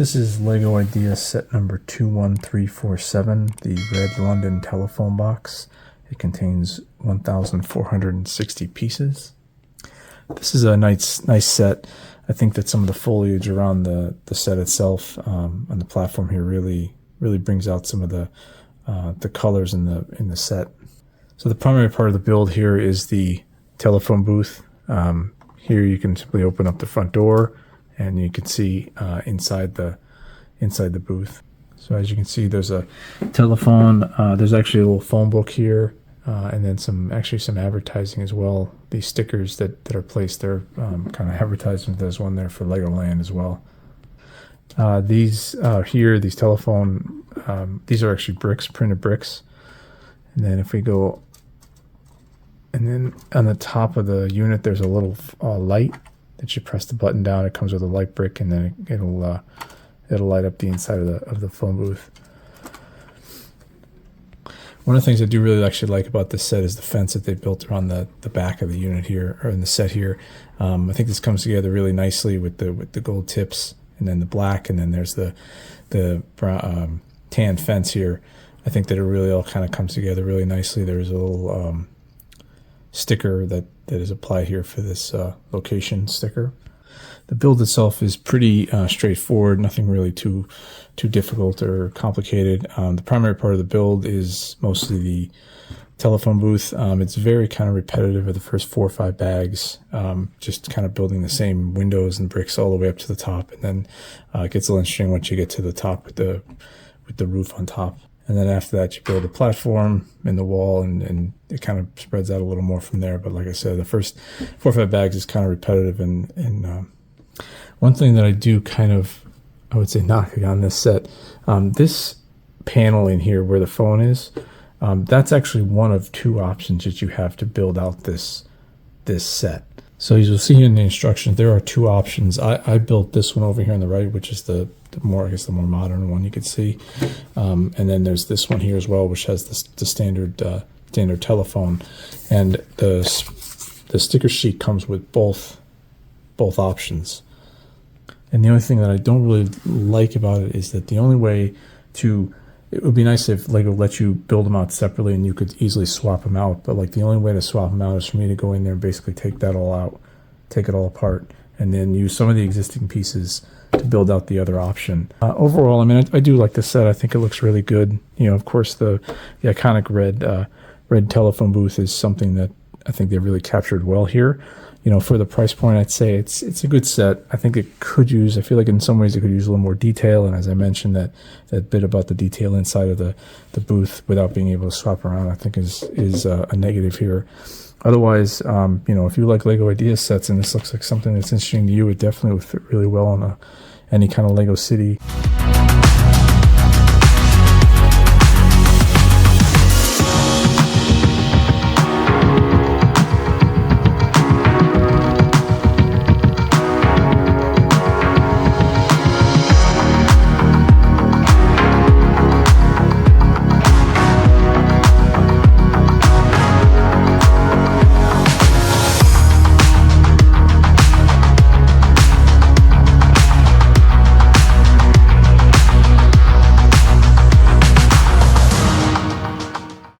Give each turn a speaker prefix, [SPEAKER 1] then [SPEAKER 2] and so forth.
[SPEAKER 1] This is Lego Ideas set number 21347, the red London telephone box. It contains 1,460 pieces. This is a nice set. I think that some of the foliage around the set itself on the platform here really brings out some of the colors in the set. So the primary part of the build here is the telephone booth. Here you can simply open up the front door, and you can see inside the booth. So as you can see, there's a telephone. There's actually a little phone book here, and then some advertising as well. These stickers that are placed there, kind of advertisement. There's one there for Legoland as well. These telephone, these are actually bricks, printed bricks. And then if we go, and then on the top of the unit, there's a little light that you press the button down. It comes with a light brick, and then it'll light up the inside of the phone booth. One of the things I do really actually like about this set is the fence that they built around the back of the unit here, or in the set here. I think this comes together really nicely with the gold tips, and then the black, and then there's the brown, tan fence here. I think that it really all kind of comes together really nicely. There's a little sticker that is applied here for this location sticker. The build itself is pretty straightforward, nothing really too difficult or complicated. The primary part of the build is mostly the telephone booth. It's very kind of repetitive of the first 4 or 5 bags, just kind of building the same windows and bricks all the way up to the top, and then it gets a little interesting once you get to the top with the roof on top. And then after that, you build a platform in the wall, and it kind of spreads out a little more from there. But like I said, the first 4 or 5 bags is kind of repetitive. And one thing that I do kind of, I would say, knocking on this set, this panel in here where the phone is, that's actually one of 2 options that you have to build out this set. So as you'll see in the instructions, there are 2 options. I built this one over here on the right, which is the more modern one you could see, and then there's this one here as well, which has the standard telephone, and the sticker sheet comes with both options. And the only thing that I don't really like about it is that the only way it would be nice if Lego let you build them out separately and you could easily swap them out, but like the only way to swap them out is for me to go in there and basically take that all out, take it all apart, and then use some of the existing pieces to build out the other option. Overall, I mean, I do like this set. I think it looks really good. You know, of course, the iconic red telephone booth is something that I think they really captured well here. You know, for the price point, I'd say it's a good set. I think it could use, I feel like in some ways it could use a little more detail, and as I mentioned, that bit about the detail inside of the booth without being able to swap around, I think is a negative here. Otherwise, you know, if you like Lego Ideas sets and this looks like something that's interesting to you, it definitely would fit really well on any kind of Lego city.